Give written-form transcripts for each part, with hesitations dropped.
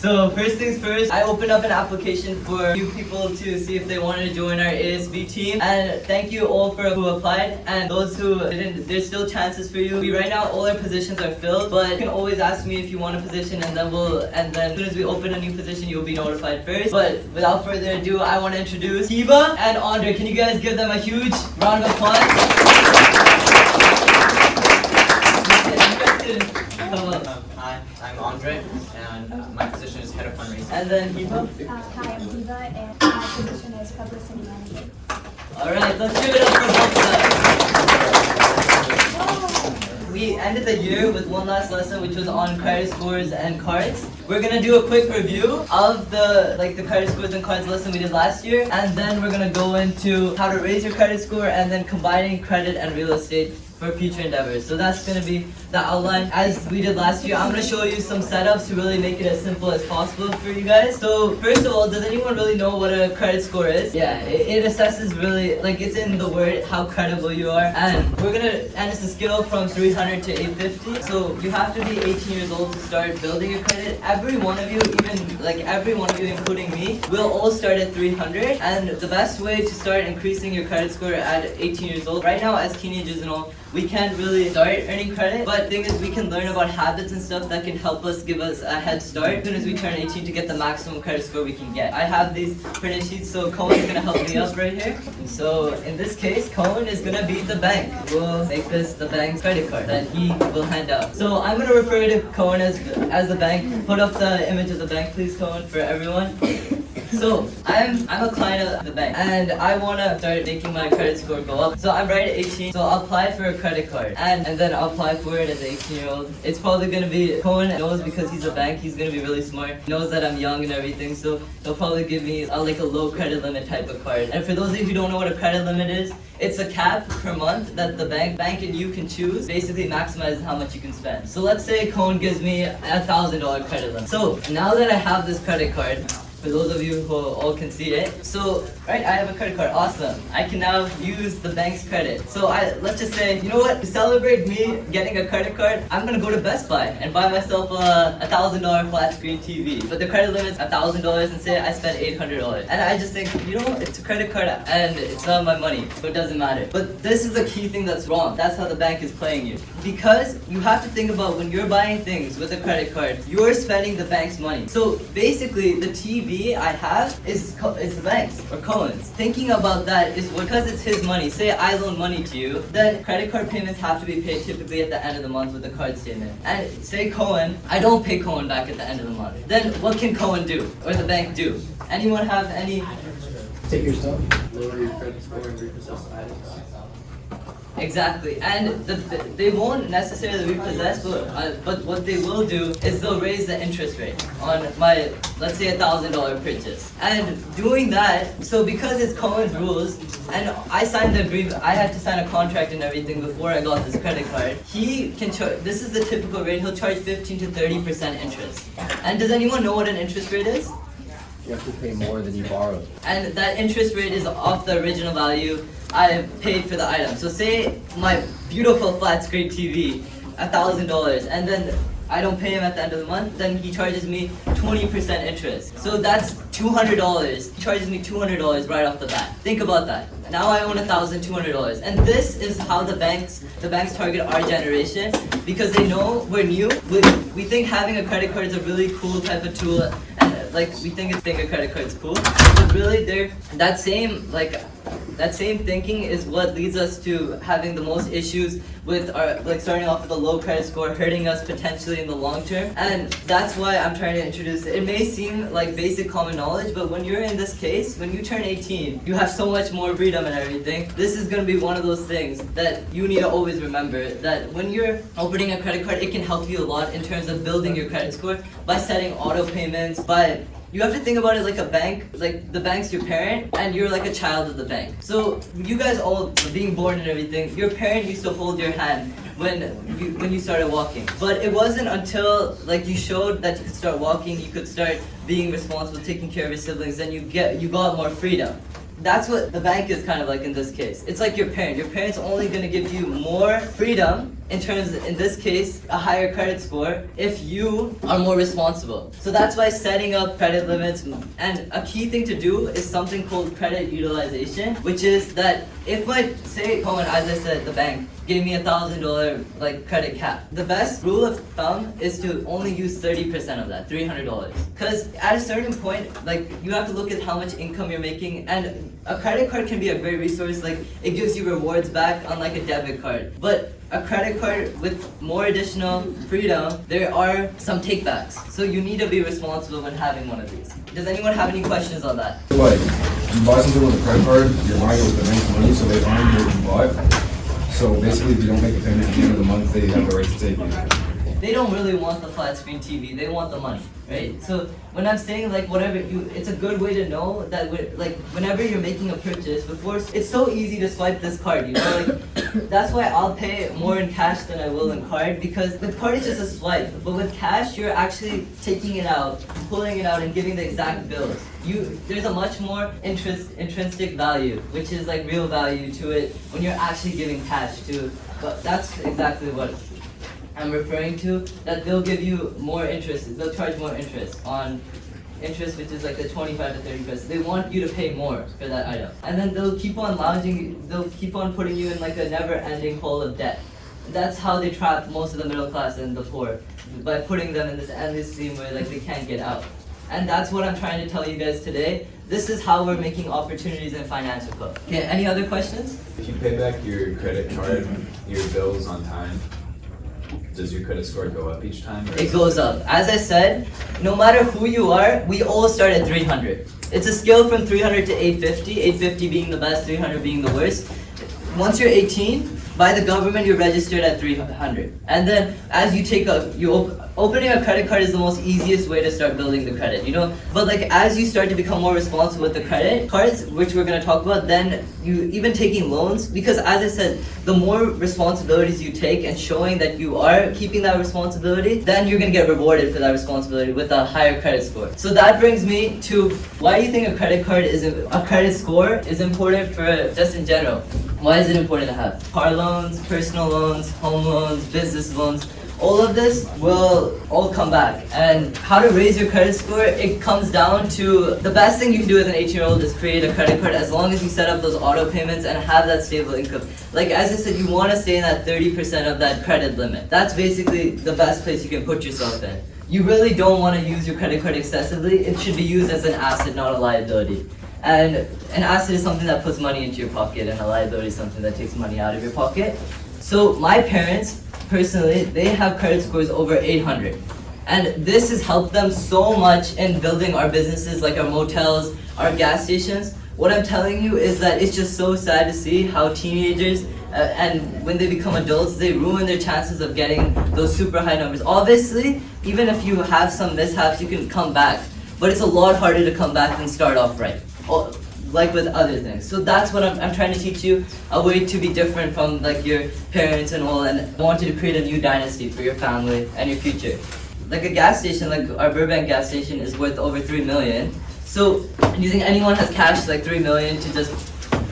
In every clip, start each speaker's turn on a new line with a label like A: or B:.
A: So first things first, I opened up an application for new people to see if they wanted to join our ASB team. And thank you all for who applied, and those who didn't, there's still chances for you. Right now all our positions are filled, but you can always ask me if you want a position, and then as soon as we open a new position, you'll be notified first. But without further ado, I want to introduce Kiba and Andre. Can you guys give them a huge round of applause?
B: Hi, I'm Andre, and my position is head of fundraising.
A: And then Kiba?
C: Hi, I'm Diva, and my position is publicity manager.
A: Alright, let's give it up for both of them. We ended the year with one last lesson, which was on credit scores and cards. We're gonna do a quick review of the credit scores and cards lesson we did last year, and then we're gonna go into how to raise your credit score and then combining credit and real estate for future endeavors. So that's gonna be the outline as we did last year. I'm gonna show you some setups to really make it as simple as possible for you guys. So first of all, does anyone really know what a credit score is? Yeah, it assesses really, like it's in the word, how credible you are. And it's a scale from 300 to 850. So you have to be 18 years old to start building your credit. Every one of you, including me, will all start at 300. And the best way to start increasing your credit score at 18 years old, right now as teenagers and all, we can't really start earning credit, but the thing is we can learn about habits and stuff that can help us give us a head start as soon as we turn 18 to get the maximum credit score we can get. I have these printed sheets, so Cohen's gonna help me up right here. So in this case, Cohen is gonna be the bank. We'll make this the bank's credit card that he will hand out. So I'm gonna refer to Cohen as the bank. Put up the image of the bank, please, Cohen, for everyone. So I'm a client of the bank, and I want to start making my credit score go up. So I'm right at 18, so I'll apply for a credit card, and then I'll apply for it as an 18-year-old. It's probably going to be, Cohen knows because he's a bank, he's going to be really smart. He knows that I'm young and everything, so he'll probably give me a low credit limit type of card. And for those of you who don't know what a credit limit is, it's a cap per month that the bank and you can choose, basically maximize how much you can spend. So let's say Cohen gives me a $1,000 credit limit. So now that I have this credit card, for those of you who all can see it. So, right, I have a credit card, awesome. I can now use the bank's credit. So let's just say, you know what, to celebrate me getting a credit card, I'm gonna go to Best Buy and buy myself a $1,000 flat screen TV. But the credit limit's $1,000 and say I spent $800. And I just think, you know, it's a credit card and it's not my money, so it doesn't matter. But this is the key thing that's wrong. That's how the bank is playing you. Because you have to think about when you're buying things with a credit card, you're spending the bank's money. So basically, the TV I have is the bank's or Cohen's. Thinking about that is because it's his money. Say I loan money to you, then credit card payments have to be paid typically at the end of the month with the card statement. And say Cohen, I don't pay Cohen back at the end of the month. Then what can Cohen do or the bank do? Anyone have any?
D: Take your stuff, lower your credit score, and repossess items.
A: Exactly, and they won't necessarily repossess, but what they will do is they'll raise the interest rate on my, let's say, $1,000 purchase. And doing that, so because it's Cohen's rules, and I signed the agreement, I had to sign a contract and everything before I got this credit card, he can charge, this is the typical rate, he'll charge 15 to 30% interest. And does anyone know what an interest rate is?
D: You have to pay more than you borrowed.
A: And that interest rate is off the original value I paid for the item. So say my beautiful flat screen TV, $1,000, and then I don't pay him at the end of the month, then he charges me 20% interest. So that's $200. He charges me $200 right off the bat. Think about that. Now I own $1,200. And this is how the banks target our generation, because they know we're new. We think having a credit card is a really cool type of tool, and we think a credit card is cool. But really that same thinking is what leads us to having the most issues with our, starting off with a low credit score, hurting us potentially in the long term. And that's why I'm trying to introduce it. It may seem like basic common knowledge, but when you're in this case, when you turn 18, you have so much more freedom and everything. This is gonna be one of those things that you need to always remember, that when you're opening a credit card, it can help you a lot in terms of building your credit score by setting auto payments, by you have to think about it like a bank, like the bank's your parent and you're like a child of the bank. So you guys all being born and everything, your parent used to hold your hand when you started walking. But it wasn't until you showed that you could start walking, you could start being responsible, taking care of your siblings, then you got more freedom. That's what the bank is kind of like in this case. It's like your parent. Your parent's only gonna give you more freedom in this case, a higher credit score if you are more responsible. So that's why setting up credit limits, and a key thing to do is something called credit utilization, which is that if say, Cohen, as I said, the bank gave me $1,000 like credit cap. The best rule of thumb is to only use 30% of that, $300. Because at a certain point, like you have to look at how much income you're making, and a credit card can be a great resource. Like it gives you rewards back unlike a debit card. But a credit card with more additional freedom, there are some takebacks. So you need to be responsible when having one of these. Does anyone have any questions on that?
E: Like, you buy something with a credit card, you're buying it with the bank's money, so they own what you bought. So basically, if you don't make a payment at the end of the month, they have the right to take it.
A: They don't really want the flat screen TV, they want the money, right? So when I'm saying like whatever it's a good way to know that like whenever you're making a purchase, before, it's so easy to swipe this card, you know, like that's why I'll pay more in cash than I will in card, because the card is just a swipe, but with cash, you're actually taking it out, pulling it out and giving the exact bills. There's a much more intrinsic value, which is like real value to it when you're actually giving cash to, but that's exactly what I'm referring to, that they'll give you more interest, they'll charge more interest on interest, which is like the 25 to 30%. They want you to pay more for that item. And then they'll keep on they'll keep on putting you in like a never-ending hole of debt. That's how they trap most of the middle class and the poor, by putting them in this endless stream where like they can't get out. And that's what I'm trying to tell you guys today. This is how we're making opportunities in financial code. Okay, any other questions?
F: If you pay back your credit card, your bills on time, does your credit score go up each time?
A: It goes up. As I said, no matter who you are, we all start at 300. It's a scale from 300 to 850, 850 being the best, 300 being the worst. Once you're 18, by the government, you're registered at 300. And then as you opening a credit card is the most easiest way to start building the credit, you know? But like as you start to become more responsible with the credit cards, which we're gonna talk about, then you even taking loans, because as I said, the more responsibilities you take and showing that you are keeping that responsibility, then you're gonna get rewarded for that responsibility with a higher credit score. So that brings me to, why do you think a credit score is important for just in general? Why is it important to have? Car loans, personal loans, home loans, business loans, all of this will all come back. And how to raise your credit score, it comes down to, the best thing you can do as an 18-year-old is create a credit card, as long as you set up those auto payments and have that stable income. Like as I said, you want to stay in that 30% of that credit limit. That's basically the best place you can put yourself in. You really don't want to use your credit card excessively. It should be used as an asset, not a liability. And an asset is something that puts money into your pocket, and a liability is something that takes money out of your pocket. So my parents, personally, they have credit scores over 800. And this has helped them so much in building our businesses, like our motels, our gas stations. What I'm telling you is that it's just so sad to see how teenagers, and when they become adults, they ruin their chances of getting those super high numbers. Obviously, even if you have some mishaps, you can come back. But it's a lot harder to come back than start off right, like with other things. So that's what I'm trying to teach you, a way to be different from like your parents and all, and I want you to create a new dynasty for your family and your future. Like a gas station, like our Burbank gas station is worth over $3 million. So do you think anyone has cash like $3 million to just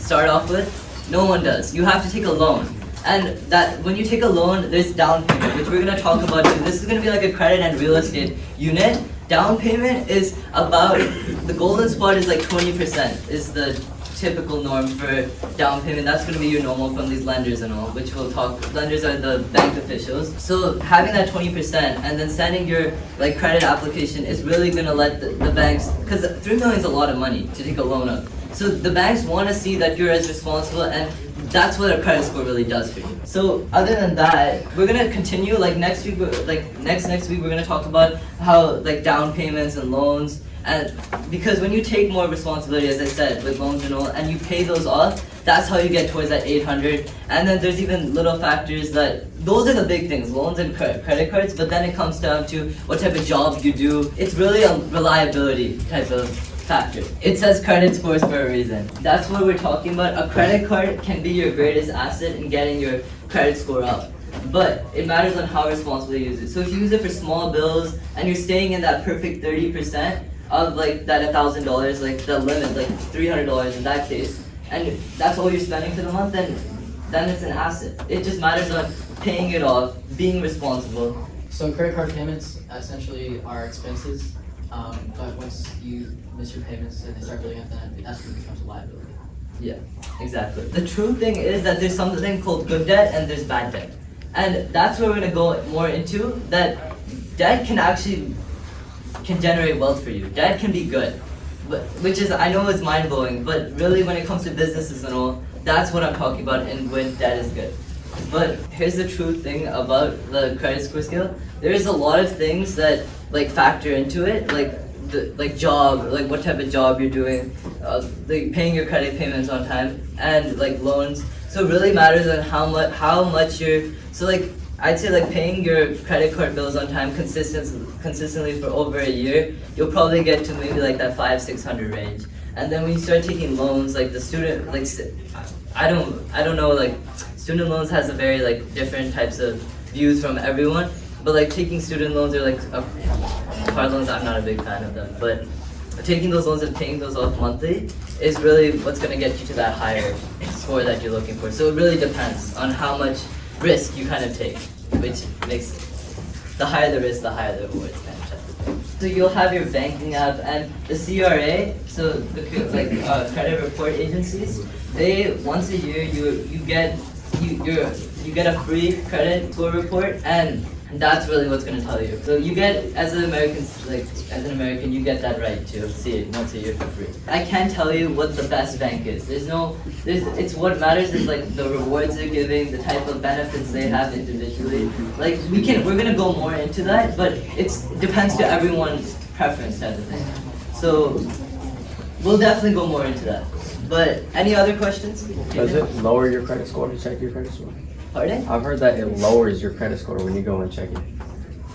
A: start off with? No one does. You have to take a loan. And that when you take a loan, there's down payment, which we're gonna talk about too. This is gonna be like a credit and real estate unit. Down payment is about, the golden spot is like 20% is the typical norm for down payment. That's going to be your normal from these lenders and all, which we'll talk, lenders are the bank officials. So having that 20% and then sending your like credit application is really going to let the banks, because $3 million is a lot of money to take a loan up. So the banks want to see that you're as responsible, and that's what a credit score really does for you. So other than that, we're gonna continue like next week. Like next week, we're gonna talk about how like down payments and loans, and because when you take more responsibility, as I said, with loans and all, and you pay those off, that's how you get towards that 800. And then there's even little factors that, those are the big things, loans and credit cards. But then it comes down to what type of job you do. It's really a reliability type of factor. It says credit scores for a reason. That's what we're talking about. A credit card can be your greatest asset in getting your credit score up, but it matters on how responsibly you use it. So if you use it for small bills and you're staying in that perfect 30% of like that $1,000, like the limit, like $300 in that case, and that's all you're spending for the month, then it's an asset. It just matters on paying it off, being responsible.
G: So credit card payments essentially are expenses, but once you miss your payments and they start building up, then that's when it becomes a liability.
A: Yeah, exactly. The true thing is that there's something called good debt and there's bad debt. And that's where we're gonna go more into, that debt can generate wealth for you. Debt can be good, which is, I know is mind-blowing, but really when it comes to businesses and all, that's what I'm talking about and when debt is good. But here's the true thing about the credit score scale. There is a lot of things that like factor into it, like job, like what type of job you're doing, like paying your credit payments on time, and like loans. So it really matters on how much you're. So like I'd say like paying your credit card bills on time consistently for over a year, you'll probably get to maybe like that 500-600 range. And then when you start taking loans, like the student, like I don't know, like student loans has a very like different types of views from everyone. But like taking student loans or like car loans, I'm not a big fan of them. But taking those loans and paying those off monthly is really what's gonna get you to that higher score that you're looking for. So it really depends on how much risk you kind of take, which makes the higher the risk, the higher the rewards. So you'll have your banking app and the CRA, so the credit report agencies. They once a year you get a free credit score report, and that's really what's gonna tell you. So you get, as an American, you get that right to see it once a year for free. I can't tell you what the best bank is. It's what matters is like the rewards they're giving, the type of benefits they have individually. Like we're gonna go more into that, but it depends to everyone's preference type of thing. So we'll definitely go more into that. But any other questions?
H: Does it lower your credit score to check your credit score?
A: Pardon?
H: I've heard that it lowers your credit score when you go and check it.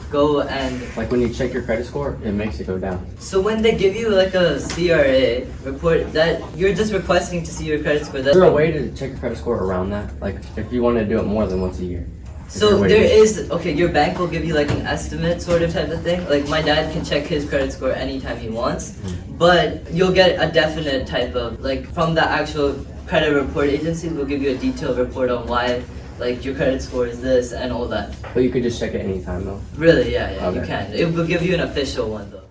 A: Go and...
H: Like when you check your credit score, it makes it go down.
A: So when they give you like a CRA report, that you're just requesting to see your credit score.
H: Is there a way to check your credit score around that? Like if you want to do it more than once a year?
A: So there is, okay, your bank will give you like an estimate sort of type of thing. Like my dad can check his credit score anytime he wants, but you'll get a definite type of, like from the actual credit report agencies will give you a detailed report on why like your credit score is this and all that.
H: But you could just check it anytime though?
A: Really, yeah,
H: Okay.
A: you can. It will give you an official one though.